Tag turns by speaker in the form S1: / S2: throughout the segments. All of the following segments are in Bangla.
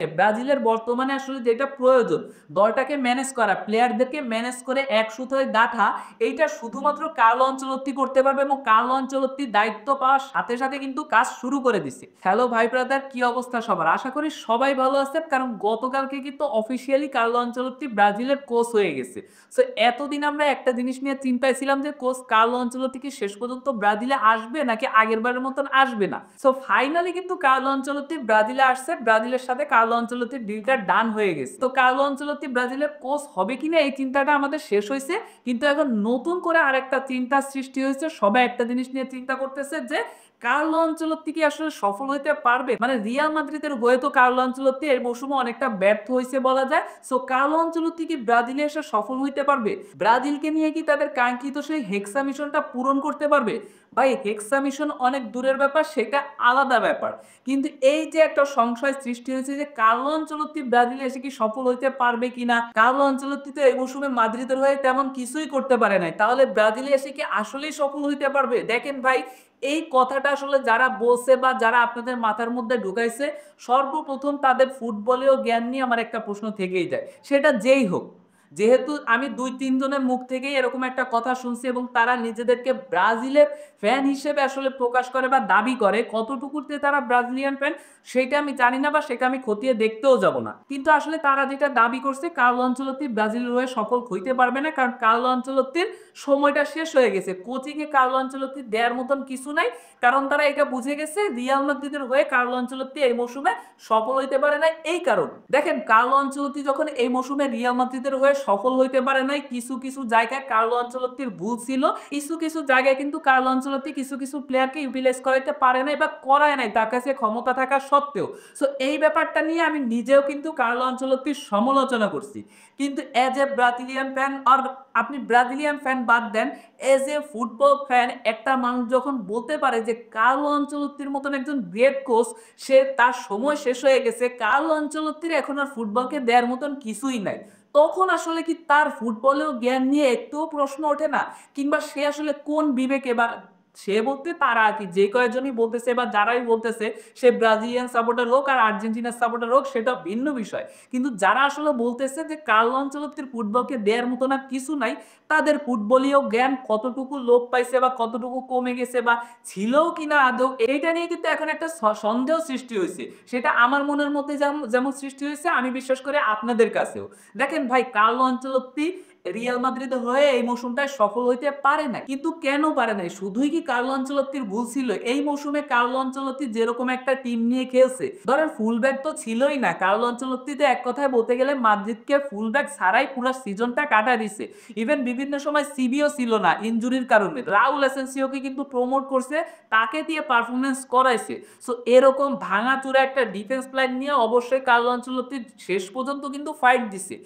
S1: ব্রাজিলের বর্তমানে আসলে যেটা প্রয়োজন দলটাকে ম্যানেজ করা, প্লেয়ারদেরকে ম্যানেজ করে এক সুতোয় গাঁথা, এইটা শুধুমাত্র কার্লো আনচেলত্তি করতে পারবে এবং কার্লো আনচেলত্তি দায়িত্ব পাওয়ার সাথে সাথে কিন্তু কাজ শুরু করে দিছে। হ্যালো ভাই ব্রাদার, কি অবস্থা সবার? আশা করি সবাই ভালো আছে, কারণ গতকালকে কিন্তু অফিসিয়ালি কার্লো আনচেলত্তি ব্রাজিলের কোচ হয়ে গেছে। সো এতদিন আমরা একটা জিনিস নিয়ে চিন্তায় ছিলাম যে কোচ কার্লো আনচেলত্তি কি শেষ পর্যন্ত ব্রাজিলে আসবে নাকি আগের বারের মতন আসবে না। সো ফাইনালি কিন্তু কার্লো আনচেলত্তি ব্রাজিলে আসছে, ব্রাজিলের সাথে কার্লো আনচেলত্তির ডিলটা ডান হয়ে গেছে। তো কার্লো আনচেলত্তি ব্রাজিলের কোচ হবে কিনা এই চিন্তাটা আমাদের শেষ হয়েছে, কিন্তু এখন নতুন করে আরেকটা চিন্তার সৃষ্টি হয়েছে। সবাই একটা জিনিস নিয়ে চিন্তা করতেছে যে কার্লো আনচেলত্তি কি আসলে সফল হতে পারবে? মানে রিয়াল মাদ্রিদের হয়ে তো কার্লো আনচেলত্তি এই মৌসুমে অনেকটা ব্যর্থ হয়েছে বলা যায়। সো কার্লো আনচেলত্তি কি ব্রাজিলে এসে সফল হইতে পারবে? ব্রাজিলকে নিয়ে কি তাদের কাঙ্ক্ষিত সেই হেক্সা মিশনটা পূরণ করতে পারবে? ভাই, হেক্সা মিশন অনেক দূরের ব্যাপার, সেটা আলাদা ব্যাপার। কিন্তু এই যে একটা সংশয় সৃষ্টি হয়েছে যে কার্লো আনচেলত্তি ব্রাজিলে এসে কি সফল হইতে পারবে কিনা। কার্লো আনচেলত্তি তো এই মৌসুমে মাদ্রিদের হয়ে তেমন কিছুই করতে পারে নাই, তাহলে ব্রাজিলে এসে কি আসলেই সফল হইতে পারবে? দেখেন ভাই, এই কথাটা আসলে যারা বলছে বা যারা আপনাদের মাথার মধ্যে ঢুকাইছে, সর্বপ্রথম তাদের ফুটবলীয় জ্ঞান নিয়ে আমার একটা প্রশ্ন থেকেই যায়, সেটা যেই হোক। যেহেতু আমি 2-3 জনের মুখ থেকেই এরকম একটা কথা শুনছি এবং তারা নিজেদেরকে ব্রাজিলের ফ্যান হিসেবে আসলে প্রকাশ করে বা দাবি করে, কতটুকুতে তারা ব্রাজিলিয়ান ফ্যান সেটা আমি জানি না বা সেটা আমি খতিয়ে দেখতেও যাব না। কিন্তু আসলে তারা যেটা দাবি করছে, কার্লো আনচেলত্তি ব্রাজিলের হয়ে সফল হইতে পারবে না, কারণ কার্লো আনচেলত্তির সময়টা শেষ হয়ে গেছে। কোচিং এ কার্লো আনচেলত্তি দেওয়ার মতন কিছু নাই, কারণ তারা এটা বুঝে গেছে রিয়াল মাদ্রিদের হয়ে কার্লো আনচেলত্তি এই মৌসুমে সফল হইতে পারে নাই। এই কারণ দেখেন, কার্লো আনচেলত্তি যখন এই মৌসুমে রিয়াল মাদ্রিদের হয়ে সফল হইতে পারে নাই, কিছু কিছু জায়গায় কার্লো আনচেলত্তির ভুল ছিল। কিছু কিছু জায়গায় কিন্তু কার্লো আনচেলত্তি কিছু কিছু প্লেয়ারকে ইউটিলাইজ করাইতে পারে নাই বা করায় নাই তার কাছে ক্ষমতা থাকা সত্ত্বেও। সো এই ব্যাপারটা নিয়ে আমি নিজেও কিন্তু কার্লো আনচেলত্তির সমালোচনা করছি। কিন্তু এজ এ ব্রাজিলিয়ান ফ্যান, আর আপনি ব্রাজিলিয়ান ফ্যান বাদ দেন, এজ এ ফুটবল ফ্যান একটা মানুষ যখন বলতে পারে যে কার্লো আনচেলত্তির মতন একজন গ্রেট কোচ, সে তার সময় শেষ হয়ে গেছে, কার্লো আনচেলত্তির এখন আর ফুটবলকে দেওয়ার মতন কিছুই নাই, তখন আসলে কি তার ফুটবলেও জ্ঞান নিয়ে একটুও প্রশ্ন ওঠে না? কিংবা সে আসলে কোন বিবেকে, বা সে বলতে তারা আর কি যে কয়েকজনই বলতেছে বা যারাই বলতেছে, সে ব্রাজিলিয়ান সাপোর্টার হোক আর আর্জেন্টিনার সাপোর্টার হোক সেটা ভিন্ন বিষয়, কিন্তু যারা আসলে বলতেছে যে কার্লো আনচেলত্তির ফুটবলকে দেওয়ার মতো না কিছু নাই, তাদের ফুটবলীয় জ্ঞান কতটুকু লোপ পাইছে বা কতটুকু কমে গেছে বা ছিলও কিনা আদৌ, এইটা নিয়ে কিন্তু এখন একটা সন্দেহ সৃষ্টি হয়েছে। সেটা আমার মনের মধ্যে যেমন যেমন সৃষ্টি হয়েছে, আমি বিশ্বাস করি আপনাদের কাছেও। দেখেন ভাই, কার্লো আনচেলত্তি রিয়াল মাদ্রিদের হয়ে এই মৌসুমটায় সফল হইতে পারে না, কিন্তু কেন পারে নাই? শুধুই কি কার্লো আনচেলত্তির ভুল ছিল? এই মৌসুমে কার্লো আনচেলত্তি যেরকম একটা টিম নিয়ে খেলছে, ধরেন ফুলব্যাক তো ছিলই না। কার্লো আনচেলত্তি তো এক কথায় বলতে গেলে মাদ্রিদকে ফুলব্যাক ছাড়াই পুরো সিজনটা কাটা দিছে। ইভেন বিভিন্ন সময় সিবিও ছিল না ইনজুরির কারণে, রাউল এসেন্সিওকে কিন্তু প্রমোট করছে, তাকে দিয়ে পারফরমেন্স করাইছে। সো এরকম ভাঙাচোরা একটা ডিফেন্স লাইন নিয়ে অবশ্যই কার্লো আনচেলত্তি শেষ পর্যন্ত কিন্তু ফাইট দিছে।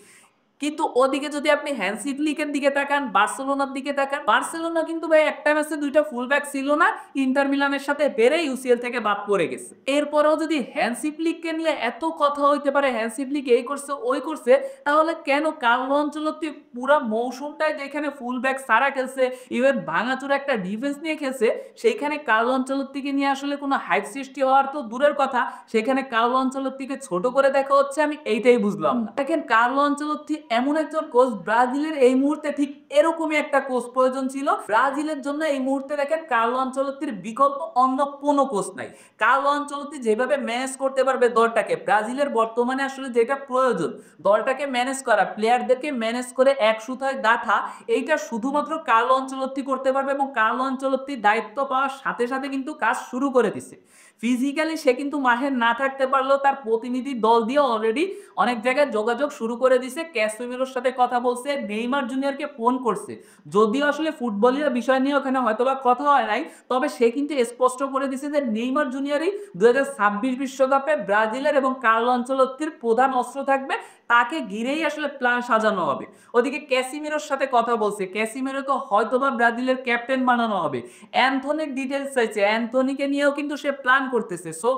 S1: কিন্তু ওদিকে যদি আপনি হ্যান্সি ফ্লিকের দিকে তাকান, বার্সেলোনার দিকে তাকান, বার্সেলোনা কিন্তু ভাই একটা ম্যাচে দুইটা ফুলব্যাক ছিল না, ইন্টার মিলানের সাথে বেড়ে ইউসিএল থেকে বাদ পড়ে গেছে। এরপরেও যদি হ্যান্সি ফ্লিককে নিয়ে এত কথা হইতে পারে, হ্যান্সি ফ্লিক এই করছে ওই করছে, তাহলে কেন কার্লো আনচেলত্তি পুরা মৌসুমটায় যেখানে ফুলব্যাক সারা খেলছে, ইভেন ভাঙাচোরা একটা ডিফেন্স নিয়ে খেলছে, সেইখানে কার্লো আনচেলত্তিকে নিয়ে আসলে কোনো হাইপ সৃষ্টি হওয়ার তো দূরের কথা, সেখানে কার্লো আনচেলত্তিকে ছোট করে দেখা হচ্ছে, আমি এইটাই বুঝলাম না। দেখেন, কার্লো আনচেলত্তি এমন একজন কোচ, ব্রাজিলের এই মুহূর্তে ঠিক এরকমই একটা কোচ প্রয়োজন ছিল। ব্রাজিলের জন্য এই মুহূর্তে দেখেন কার্লো আনচেলত্তির বিকল্প অন্য কোনো কোচ নাই। কার্লো আনচেলত্তি যেভাবে ম্যানেজ করতে পারবে দলটাকে, ব্রাজিলের বর্তমানে আসলে যেটা প্রয়োজন দলটাকে ম্যানেজ করা, প্লেয়ারদেরকে ম্যানেজ করে এক সুতায় গাঁথা, এইটা শুধুমাত্র কার্লো আনচেলত্তি করতে পারবে এবং কার্লো আনচেলত্তি দায়িত্ব পাওয়ার সাথে সাথে কিন্তু কাজ শুরু করে দিছে। ফিজিক্যালি সে কিন্তু মাঠে না থাকতে পারলেও তার প্রতিনিধি দল দিয়ে অলরেডি অনেক জায়গায় যোগাযোগ শুরু করে দিছে, ক্যাসেমিরোর সাথে কথা বলছে, নেইমার জুনিয়রকে ফোন করছে। যদিও আসলে ফুটবলীয় বিষয় নিয়ে ওখানে হয়তোবা কথা হয় নাই, তবে সে কিন্তু স্পষ্ট করে দিছে যে নেইমার জুনিয়রই 2026 বিশ্বকাপে ব্রাজিলের এবং কার্লো আনচেলত্তির প্রধান অস্ত্র থাকবে, তাকে ঘিরেই আসলে প্ল্যান সাজানো হবে। ওদিকে ক্যাসিমিরোর সাথে কথা বলছে, ক্যাসিমিরোকে হয়তোবা ব্রাজিলের ক্যাপ্টেন বানানো হবে। অ্যান্থনির ডিটেলস চাইছে, অ্যান্থনিকে নিয়েও কিন্তু সে প্ল্যান করতেছে। সো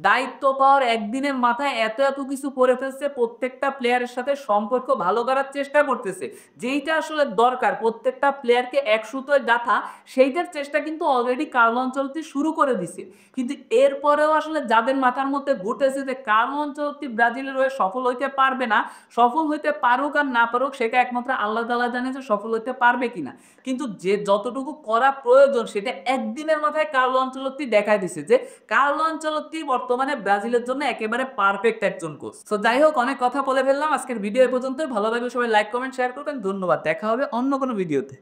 S1: দায়িত্ব পাওয়ার একদিনের মাথায় এত এত কিছু করে ফেলছে, প্রত্যেকটা প্লেয়ারের সাথে সম্পর্ক ভালো করার চেষ্টা করতেছে, যেইটা আসলে দরকার প্রত্যেকটা প্লেয়ারকে এক সুতোয় গাঁথা, সেইটার চেষ্টা কিন্তু অলরেডি কার্লো আনচেলত্তি শুরু করে দিছে। কিন্তু এরপরেও আসলে যাদের মাথার মধ্যে ঘুরতেছে যে কার্লো আনচেলত্তি ব্রাজিলের হয়ে সফল হইতে পারবে না, সফল হইতে পারুক আর না পারুক সেটা একমাত্র আল্লাহ তাআলা জানে যে সফল হইতে পারবে কিনা, কিন্তু যে যতটুকু করা প্রয়োজন সেটা একদিনের মাথায় কার্লো আনচেলত্তি দেখায় দিছে যে কার্লো আনচেলত্তি বর্তমানে ব্রাজিলের জন্য একেবারে পারফেক্ট একজন কোচ। তো যাই হোক, অনেক কথা বলে ফেললাম, আজকের ভিডিও এ পর্যন্ত। ভালো লাগলে সবাই লাইক কমেন্ট শেয়ার করবেন। ধন্যবাদ, দেখা হবে অন্য কোনো ভিডিওতে।